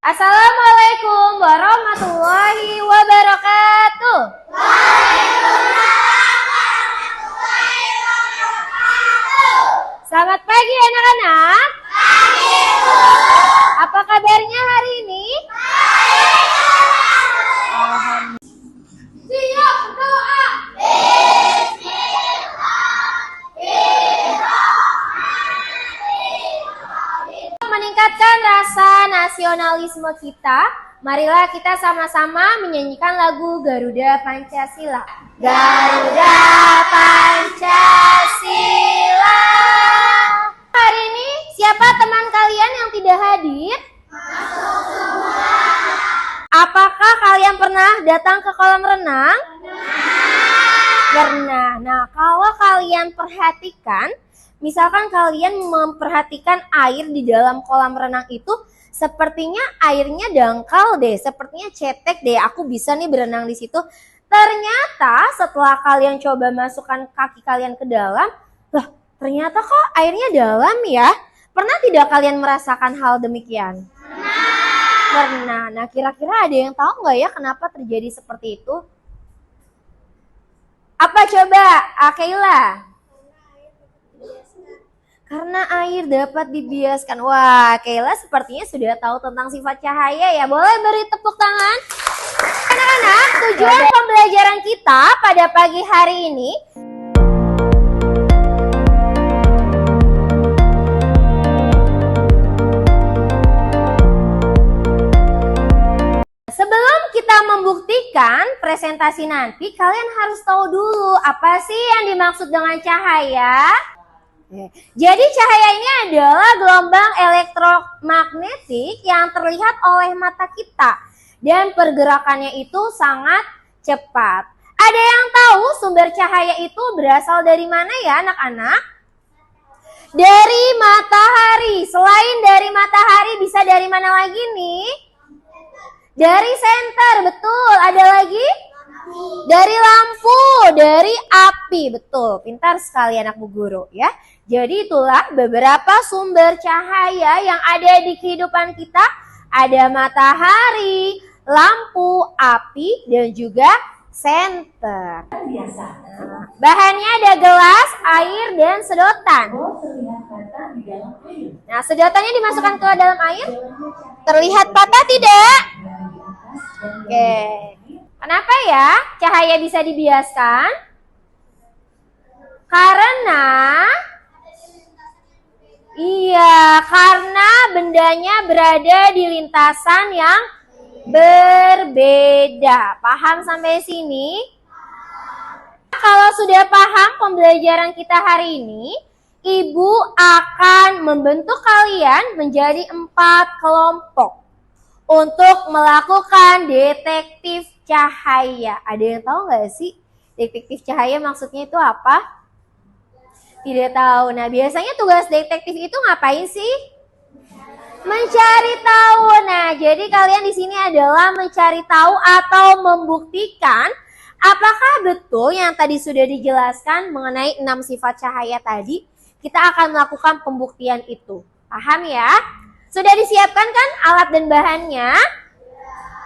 Assalamualaikum warahmatullahi wabarakatuh. Selamat pagi anak-anak. Pagi, Bu. Apa kabarnya hari ini? Alhamdulillah. Siap berdoa. Meningkatkan rasa nasionalisme kita, marilah kita sama-sama menyanyikan lagu Garuda Pancasila. Garuda Pancasila. Hari ini siapa teman kalian yang tidak hadir? Apakah kalian pernah datang ke kolam renang? Pernah. Nah, kalau kalian perhatikan, misalkan kalian memperhatikan air di dalam kolam renang itu, sepertinya airnya dangkal deh, sepertinya cetek deh. Aku bisa nih berenang di situ. Ternyata setelah kalian coba masukkan kaki kalian ke dalam, loh, ternyata kok airnya dalam ya? Pernah tidak kalian merasakan hal demikian? Pernah. Nah, kira-kira ada yang tahu nggak ya kenapa terjadi seperti itu? Apa coba, Akila? Karena air dapat dibiaskan. Wah, Kayla sepertinya sudah tahu tentang sifat cahaya ya. Boleh beri tepuk tangan? Anak-anak, tujuan pembelajaran kita pada pagi hari ini sebelum kita membuktikan presentasi nanti, kalian harus tahu dulu apa sih yang dimaksud dengan cahaya. Jadi cahaya ini adalah gelombang elektromagnetik yang terlihat oleh mata kita dan pergerakannya itu sangat cepat. Ada yang tahu sumber cahaya itu berasal dari mana ya anak-anak? Dari matahari. Selain dari matahari bisa dari mana lagi nih? Dari senter, betul. Ada lagi? Dari lampu, dari api, betul. Pintar sekali anak Bu Guru ya. Jadi itulah beberapa sumber cahaya yang ada di kehidupan kita. Ada matahari, lampu, api, dan juga senter. Nah, bahannya ada gelas, air, dan sedotan. Nah, sedotannya dimasukkan ke dalam air. Terlihat patah tidak? Oke. Kenapa ya cahaya bisa dibiaskan? Karena bendanya berada di lintasan yang berbeda. Paham sampai sini? Kalau sudah paham pembelajaran kita hari ini, Ibu akan membentuk kalian menjadi 4 kelompok untuk melakukan detektif cahaya. Ada yang tahu nggak sih detektif cahaya maksudnya itu apa? Tidak tahu. Nah, biasanya tugas detektif itu ngapain sih? Mencari tahu. Nah, jadi kalian di sini adalah mencari tahu atau membuktikan apakah betul yang tadi sudah dijelaskan mengenai 6 sifat cahaya tadi. Kita akan melakukan pembuktian itu. Paham ya? Sudah disiapkan kan alat dan bahannya?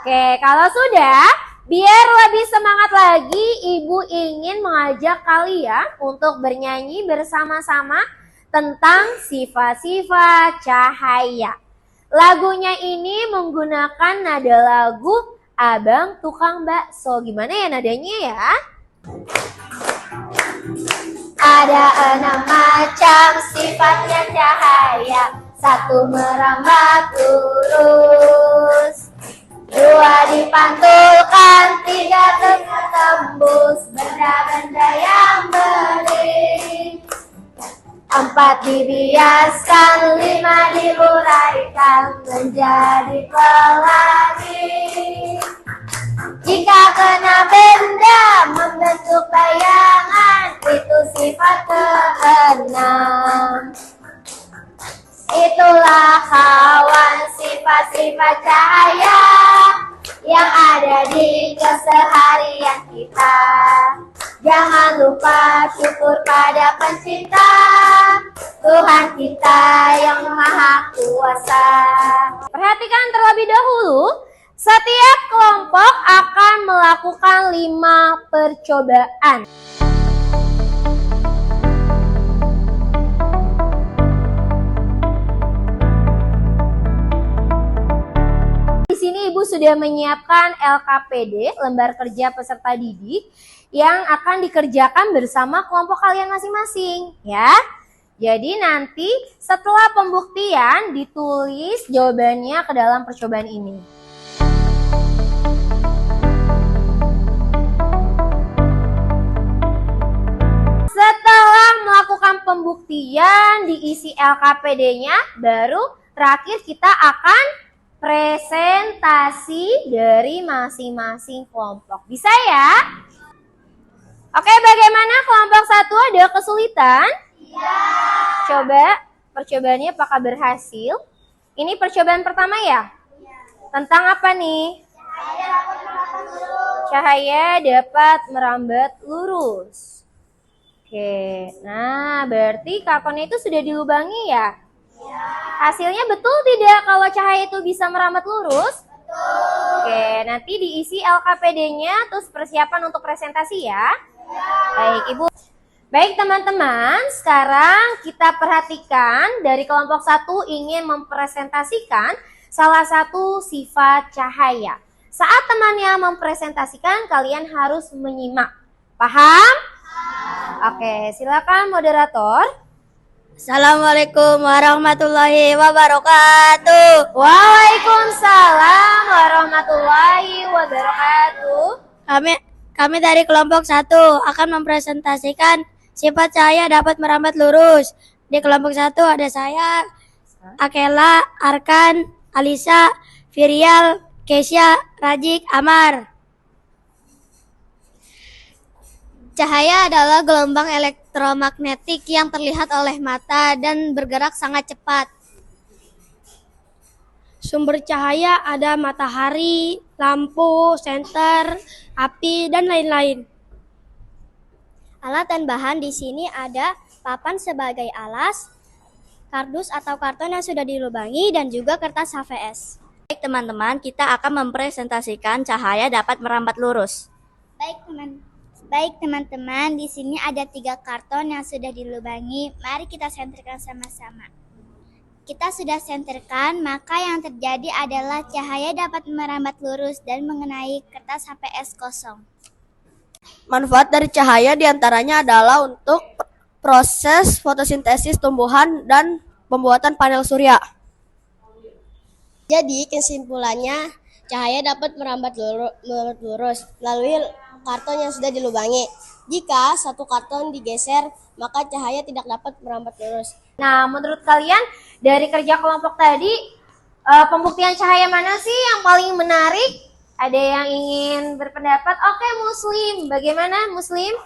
Oke, kalau sudah, biar lebih semangat lagi, Ibu ingin mengajak kalian untuk bernyanyi bersama-sama tentang sifat-sifat cahaya. Lagunya ini menggunakan nada lagu Abang Tukang Bakso. Gimana ya nadanya ya? Ada 6 macam sifatnya cahaya. 1 merambat lurus, 2 dipantulkan, 3 tembus benda-benda yang bening, 4 dibiaskan, 5 diuraikan menjadi pelangi. Jika kena benda membentuk bayangan, itu sifat ke-6. Itulah kawan sifat-sifat cahaya. yang ada di keseharian kita. Jangan lupa syukur pada pencipta, Tuhan kita yang maha kuasa. Perhatikan terlebih dahulu, setiap kelompok akan melakukan 5 percobaan. Di sini Ibu sudah menyiapkan LKPD, lembar kerja peserta didik, yang akan dikerjakan bersama kelompok kalian masing-masing, ya. Jadi nanti setelah pembuktian ditulis jawabannya ke dalam percobaan ini. Setelah melakukan pembuktian diisi LKPD-nya, baru terakhir kita akan presentasi dari masing-masing kelompok. Bisa ya? Oke, bagaimana kelompok 1 ada kesulitan? Iya. Coba percobaannya apakah berhasil? Ini percobaan pertama ya? Iya. Tentang apa nih? Cahaya dapat merambat lurus. Oke, nah berarti kartonnya itu sudah dilubangi ya? Iya. Hasilnya betul tidak kalau cahaya itu bisa merambat lurus? Betul. Oke, nanti diisi LKPD-nya, terus persiapan untuk presentasi ya? Baik, Ibu. Baik, teman-teman, sekarang kita perhatikan dari kelompok 1 ingin mempresentasikan salah satu sifat cahaya. Saat temannya mempresentasikan, kalian harus menyimak. Paham? Oke, silakan moderator. Assalamualaikum warahmatullahi wabarakatuh. Waalaikumsalam warahmatullahi wabarakatuh. Kami dari kelompok 1 akan mempresentasikan sifat cahaya dapat merambat lurus. Di kelompok 1 ada saya, Akela, Arkan, Alisa, Virial, Kesya, Rajik, Amar. Cahaya adalah gelombang elektromagnetik yang terlihat oleh mata dan bergerak sangat cepat. Sumber cahaya ada matahari, lampu, senter, api, dan lain-lain. Alat dan bahan di sini ada papan sebagai alas, kardus atau karton yang sudah dilubangi, dan juga kertas HVS. Baik teman-teman, kita akan mempresentasikan cahaya dapat merambat lurus. Baik teman-teman, di sini ada 3 karton yang sudah dilubangi. Mari kita senterkan sama-sama. Kita sudah senterkan, maka yang terjadi adalah cahaya dapat merambat lurus dan mengenai kertas HVS kosong. Manfaat dari cahaya diantaranya adalah untuk proses fotosintesis tumbuhan dan pembuatan panel surya. Jadi kesimpulannya, cahaya dapat merambat lurus melalui karton yang sudah dilubangi. Jika satu karton digeser, maka cahaya tidak dapat merambat lurus. Nah, menurut kalian dari kerja kelompok tadi, pembuktian cahaya mana sih yang paling menarik? Ada yang ingin berpendapat? Oke, Muslim. Bagaimana, Muslim?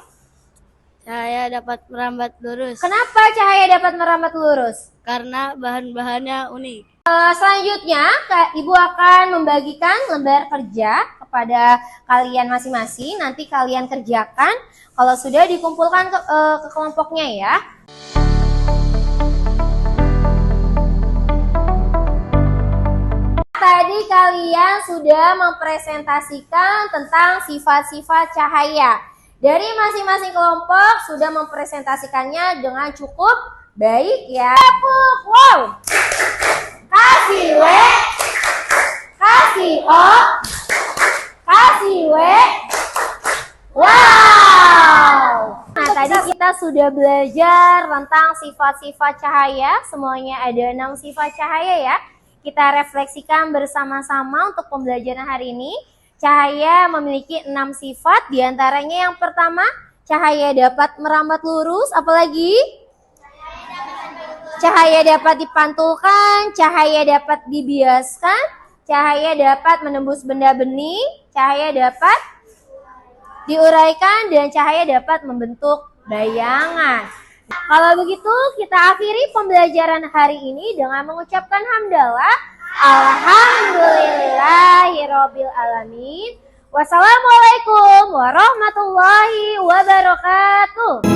Cahaya dapat merambat lurus. Kenapa cahaya dapat merambat lurus? Karena bahan-bahannya unik. Selanjutnya, Ibu akan membagikan lembar kerja kepada kalian masing-masing. Nanti kalian kerjakan kalau sudah dikumpulkan ke kelompoknya ya. Tadi kalian sudah mempresentasikan tentang sifat-sifat cahaya. Dari masing-masing kelompok sudah mempresentasikannya dengan cukup baik ya. Wow. Kasih W, kasih O, kasih W. Wow. Nah, tadi kita sudah belajar tentang sifat-sifat cahaya. Semuanya ada 6 sifat cahaya ya. Kita refleksikan bersama-sama untuk pembelajaran hari ini. Cahaya memiliki 6 sifat, diantaranya yang pertama, cahaya dapat merambat lurus, apalagi? Cahaya dapat dipantulkan, cahaya dapat dibiaskan, cahaya dapat menembus benda bening, cahaya dapat diuraikan, dan cahaya dapat membentuk bayangan. Kalau begitu, kita akhiri pembelajaran hari ini dengan mengucapkan hamdalah. Alhamdulillahirabbil alamin. Wassalamualaikum warahmatullahi wabarakatuh.